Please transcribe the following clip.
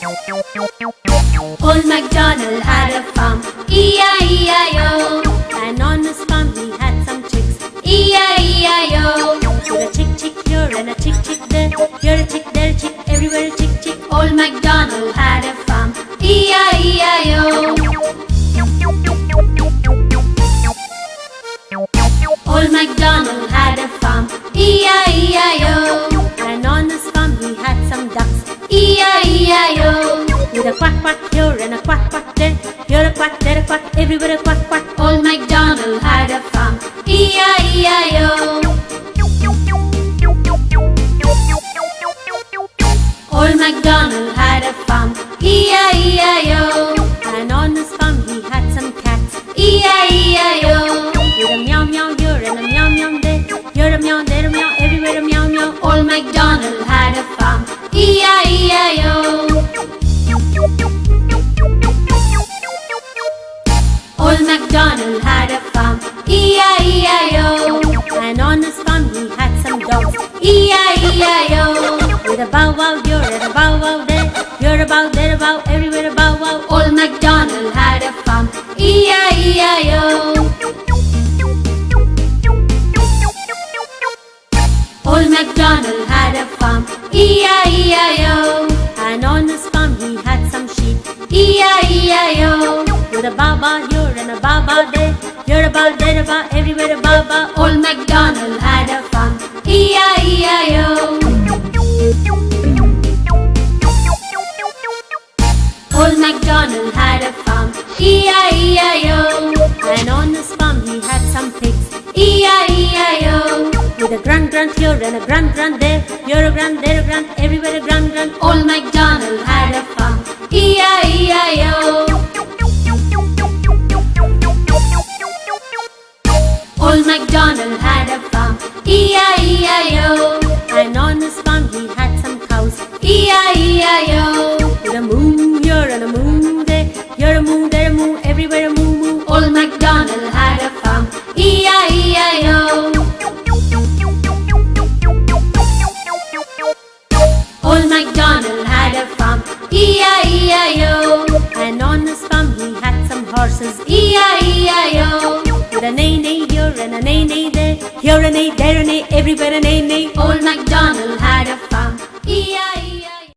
Old MacDonald had a farm, E-I-E-I-O. And on his farm he had some chicks, E-I-E-I-O. You're a chick, chick here and a chick, chick there. You're a chick, there a chick, everywhere a chick, chick. Old MacDonald had a farm, E-I-E-I-O. Old MacDonald had a farm, E-I-E-I-O. And on his farm he had some ducks, E-I-E-I-O. With a quack, quack here and a quack, quack there. Here a quack, there a quack, everywhere a quack, quack. Old MacDonald had a farm, E-I-E-I-O. Old MacDonald had a farm, E-I-E-I-O. And on his farm he had some cats, E-I-E-I-O. With a meow meow here and a meow meow there. Here a meow, there a meow, everywhere a meow meow. Old MacDonald had a farm, E-I-E-I-O. Old MacDonald had a farm, E-I-E-I-O. And on his farm he had some dogs, E-I-E-I-O. With a bow wow here and a bow wow there. Here a bow, there a bow, everywhere a bow wow. Old MacDonald had a farm, E-I-E-I-O. Old MacDonald had a farm, E-I-E-I-O. And on his farm he had some sheep, E-I-E-I-O. With a ba-ba here and a ba-ba there. Here a ba, there a ba, everywhere a ba-ba. Old MacDonald had a farm, E-I-E-I-O. Old MacDonald had a farm, E-I-E-I-O. And on his farm he had some pigs, E-I-E-I-O. With a grunt grunt here and a grunt grunt there. Here a grunt, there a grunt, everywhere a grunt grunt. Old MacDonald had a farm, E-I-E-I-O. Old MacDonald had a farm, E-I-E-I-O. And on his farm he had some cows, E-I-E-I-O. With a moo here and a moo there. Here a moo, there a moo, everywhere a moo moo. Old MacDonald had a farm, E-I-E-I-O. Old MacDonald had a farm, E-I-E-I-O. And on his farm he had some horses, E-I-E-I-O. With a neigh neigh here and a neigh neigh there. Here a neigh, there a neigh,